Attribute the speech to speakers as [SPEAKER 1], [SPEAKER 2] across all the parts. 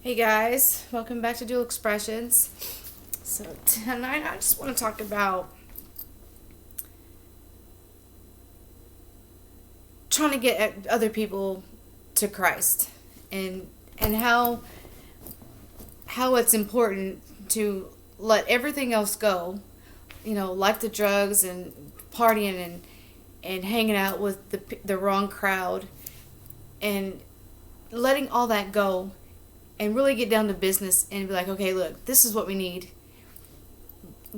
[SPEAKER 1] Hey guys, welcome back to Dual Expressions. So tonight I just want to talk about trying to get other people to Christ and how it's important to let everything else go, like the drugs and partying and hanging out with the wrong crowd and letting all that go and really get down to business and be like, okay, look, this is what we need.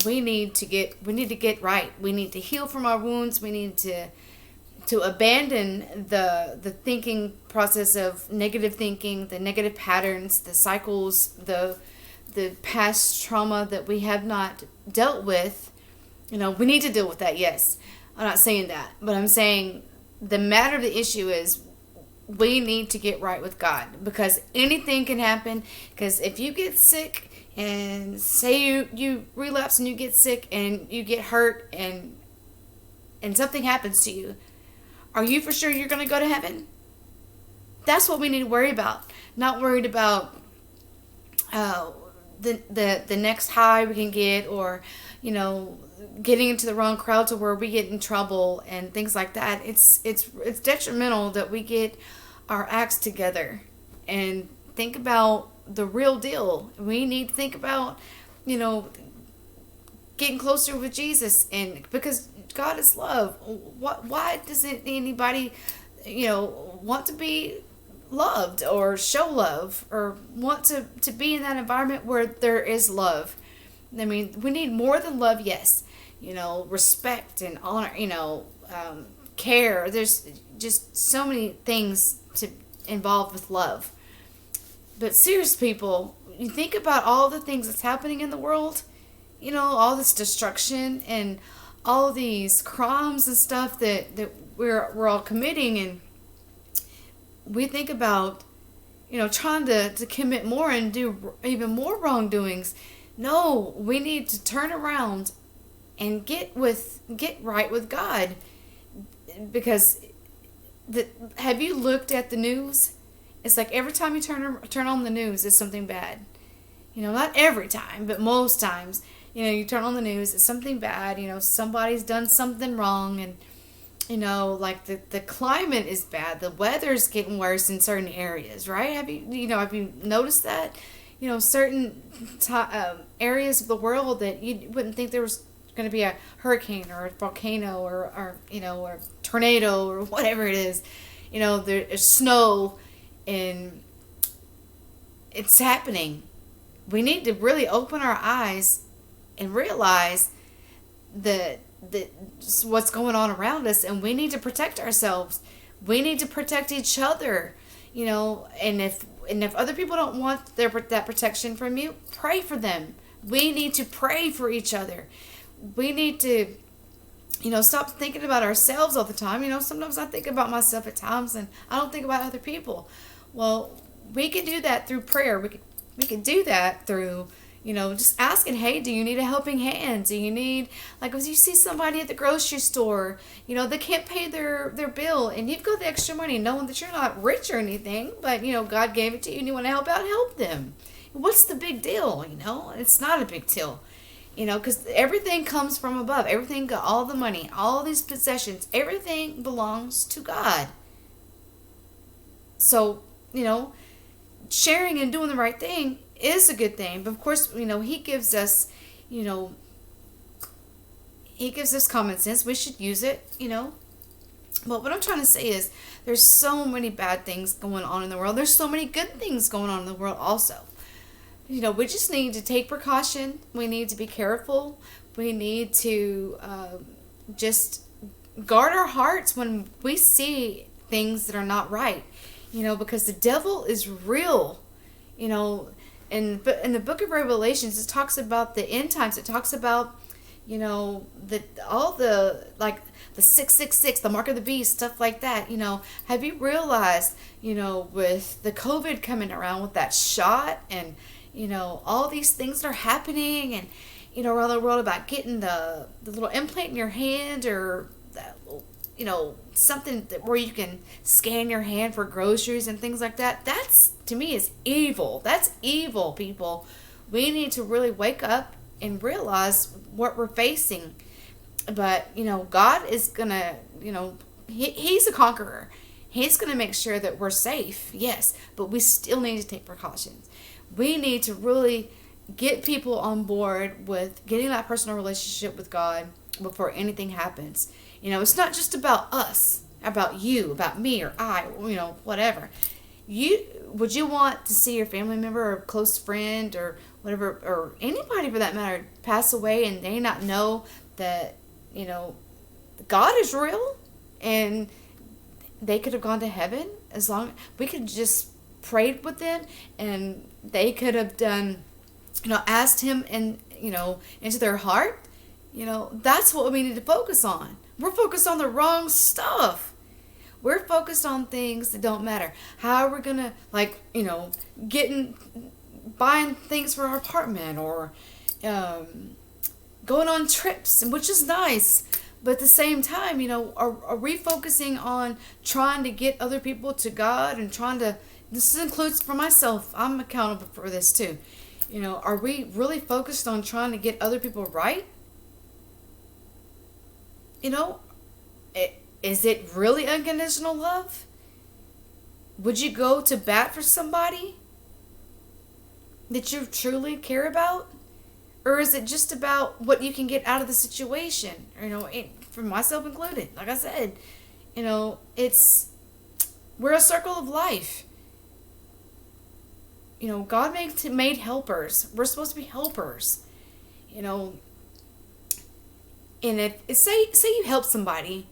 [SPEAKER 1] We need to get right. We need to heal from our wounds. We need to abandon the thinking process of negative thinking, the negative patterns, the cycles, the past trauma that we have not dealt with. We need to deal with that, yes. I'm not saying that, but I'm saying the matter of the issue is we need to get right with God, because anything can happen. Because if you get sick and say you relapse and you get sick and you get hurt and something happens to you, are you for sure you're going to go to heaven? That's what we need to worry about. Not worried about the next high we can get, or getting into the wrong crowd to where we get in trouble and things like that. It's detrimental that we get our acts together and think about the real deal. We need to think about getting closer with Jesus, and because God is love. Why doesn't anybody want to be loved or show love or want to be in that environment where there is love? I mean, we need more than love, yes. Respect and honor, care. There's just so many things to involve with love. But serious people, you think about all the things that's happening in the world, all this destruction and all these crimes and stuff that we're all committing, and we think about trying to commit more and do even more wrongdoings. No, we need to turn around and get right with God. Because have you looked at the news? It's like every time you turn on the news, it's something bad. Not every time, but most times. You turn on the news, it's something bad. Somebody's done something wrong, and like the climate is bad. The weather's getting worse in certain areas, right? Have you noticed that? Certain areas of the world that you wouldn't think there was going to be a hurricane or a volcano or tornado or whatever it is. There's snow, and it's happening. We need to really open our eyes and realize that what's going on around us, and we need to protect ourselves. We need to protect each other. And if other people don't want that protection from you, pray for them. We need to pray for each other. We need to stop thinking about ourselves all the time. Sometimes I think about myself at times, and I don't think about other people. Well, we can do that through prayer. We can do that through just asking, hey, do you need a helping hand? Do you need, like, if you see somebody at the grocery store, they can't pay their bill, and you've got the extra money, knowing that you're not rich or anything, but, God gave it to you and you want to help out, help them. What's the big deal? It's not a big deal, because everything comes from above. Everything, all the money, all these possessions, everything belongs to God. So, sharing and doing the right thing is a good thing. But of course, he gives us common sense. We should use it, But what I'm trying to say is there's so many bad things going on in the world. There's so many good things going on in the world also. We just need to take precaution. We need to be careful. We need to just guard our hearts when we see things that are not right. Because the devil is real. In the book of Revelations, it talks about the end times. It talks about, all the, like, the 666, the mark of the beast, stuff like that. Have you realized, with the COVID coming around with that shot and, all these things that are happening and, around the world about getting the little implant in your hand or that something where you can scan your hand for groceries and things like that. That's, to me, is evil. That's evil, people. We need to really wake up and realize what we're facing. But, God is going to, He's a conqueror. He's going to make sure that we're safe, yes, but we still need to take precautions. We need to really get people on board with getting that personal relationship with God before anything happens. It's not just about us, about you, about me, or I, whatever. Would you want to see your family member or close friend or whatever, or anybody for that matter, pass away and they not know that, God is real and they could have gone to heaven? As long we could just prayed with them and they could have done, asked him and, into their heart. That's what we need to focus on. We're focused on the wrong stuff. We're focused on things that don't matter. How are we gonna, buying things for our apartment, or going on trips, which is nice. But at the same time, are we focusing on trying to get other people to God and this includes for myself, I'm accountable for this too. Are we really focused on trying to get other people right? Is it really unconditional love? Would you go to bat for somebody that you truly care about? Or is it just about what you can get out of the situation? For myself included, like I said, we're a circle of life. God made helpers. We're supposed to be helpers. And if say you help somebody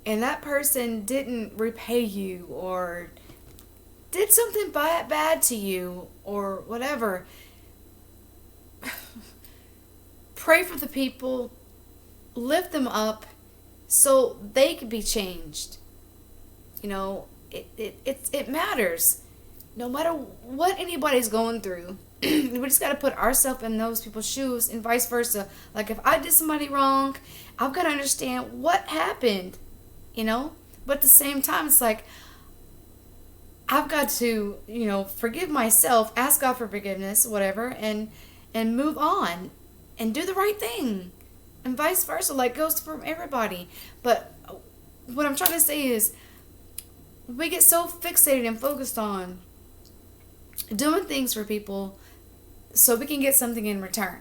[SPEAKER 1] and that person didn't repay you or did something bad to you or whatever, pray for the people, lift them up so they can be changed. It matters. No matter what anybody's going through, we just got to put ourselves in those people's shoes and vice versa. Like if I did somebody wrong, I've got to understand what happened, But at the same time, it's like I've got to, forgive myself, ask God for forgiveness, whatever, and move on and do the right thing. And vice versa, goes for everybody. But what I'm trying to say is we get so fixated and focused on doing things for people so we can get something in return.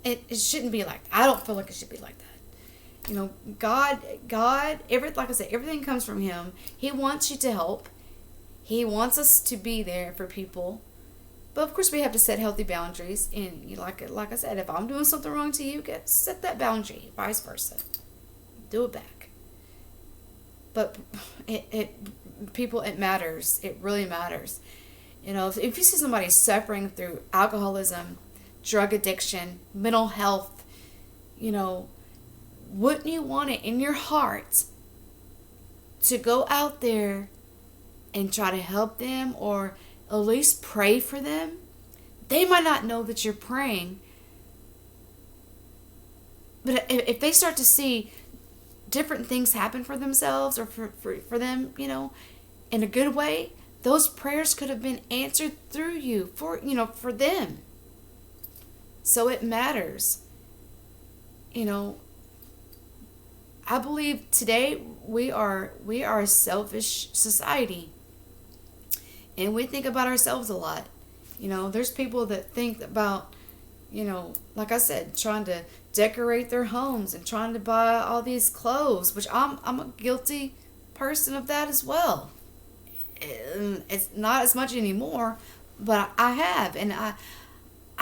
[SPEAKER 1] It shouldn't be like that. I don't feel like it should be like that. God, like I said, everything comes from Him. He wants you to help. He wants us to be there for people. But of course we have to set healthy boundaries. And like I said, if I'm doing something wrong to you, set that boundary. Vice versa. Do it back. But people, it matters. It really matters. If you see somebody suffering through alcoholism, drug addiction, mental health, wouldn't you want it in your heart to go out there and try to help them or at least pray for them? They might not know that you're praying, but if they start to see different things happen for themselves or for them, in a good way, those prayers could have been answered through you for them. So it matters. I believe today we are a selfish society. And we think about ourselves a lot. There's people that think about, like I said, trying to decorate their homes and trying to buy all these clothes, which I'm a guilty person of that as well. It's not as much anymore, but I have. And I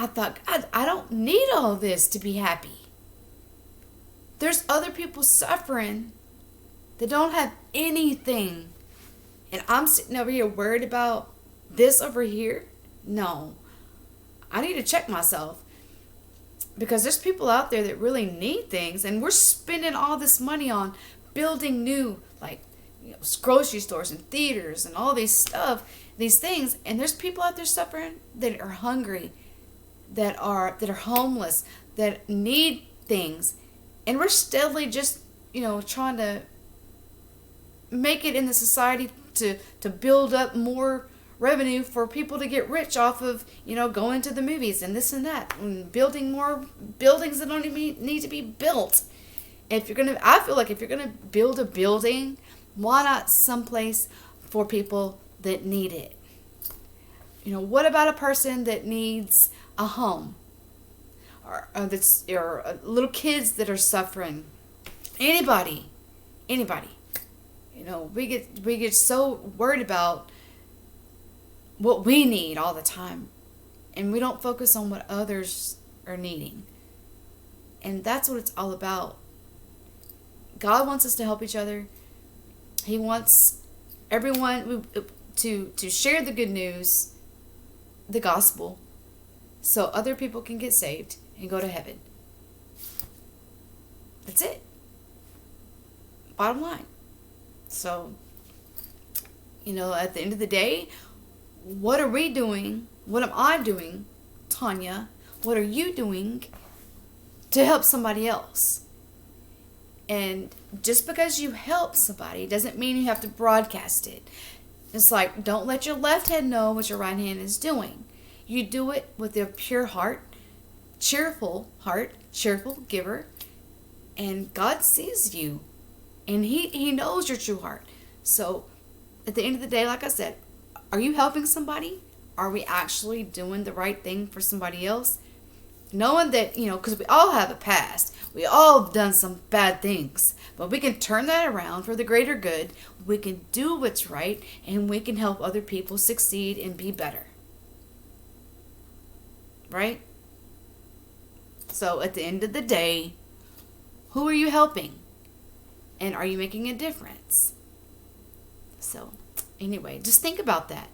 [SPEAKER 1] thought, God, I don't need all this to be happy. There's other people suffering that don't have anything. And I'm sitting over here worried about this over here. No. I need to check myself. Because there's people out there that really need things. And we're spending all this money on building new, grocery stores and theaters and all these things. And there's people out there suffering that are hungry, that are homeless, that need things. And we're steadily just trying to make it in the society to build up more revenue for people to get rich off of, going to the movies and this and that, and building more buildings that don't even need to be built. I feel like if you're gonna build a building, why not someplace for people that need it? What about a person that needs a home, or little kids that are suffering? Anybody. We get so worried about what we need all the time, and we don't focus on what others are needing. And that's what it's all about. God wants us to help each other. He wants everyone to share the good news, the gospel, so other people can get saved and go to heaven. That's it. Bottom line. So, at the end of the day, what are we doing? What am I doing, Tanya? What are you doing to help somebody else? And just because you help somebody doesn't mean you have to broadcast it. It's like, don't let your left hand know what your right hand is doing. You do it with a pure heart, cheerful giver, and God sees you, and He knows your true heart. So at the end of the day, like I said, are you helping somebody? Are we actually doing the right thing for somebody else? Knowing that, because we all have a past. We all have done some bad things. But we can turn that around for the greater good. We can do what's right. And we can help other people succeed and be better. Right? So at the end of the day, who are you helping? And are you making a difference? So anyway, just think about that.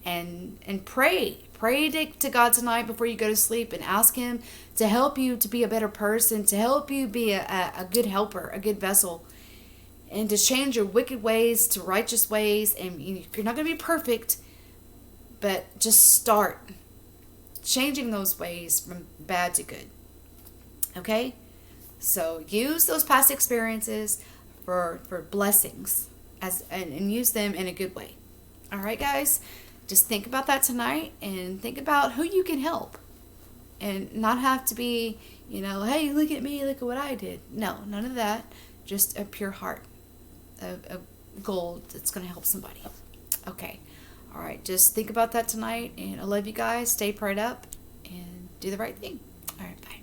[SPEAKER 1] And pray. Pray to God tonight before you go to sleep, and ask Him to help you to be a better person, to help you be a good helper, a good vessel, and to change your wicked ways to righteous ways. And you're not going to be perfect, but just start changing those ways from bad to good. Okay? So use those past experiences for blessings and use them in a good way. All right, guys? Just think about that tonight, and think about who you can help, and not have to be, hey, look at me, look at what I did. No, none of that. Just a pure heart, a goal that's going to help somebody. Okay. All right. Just think about that tonight, and I love you guys. Stay prayed up and do the right thing. All right. Bye.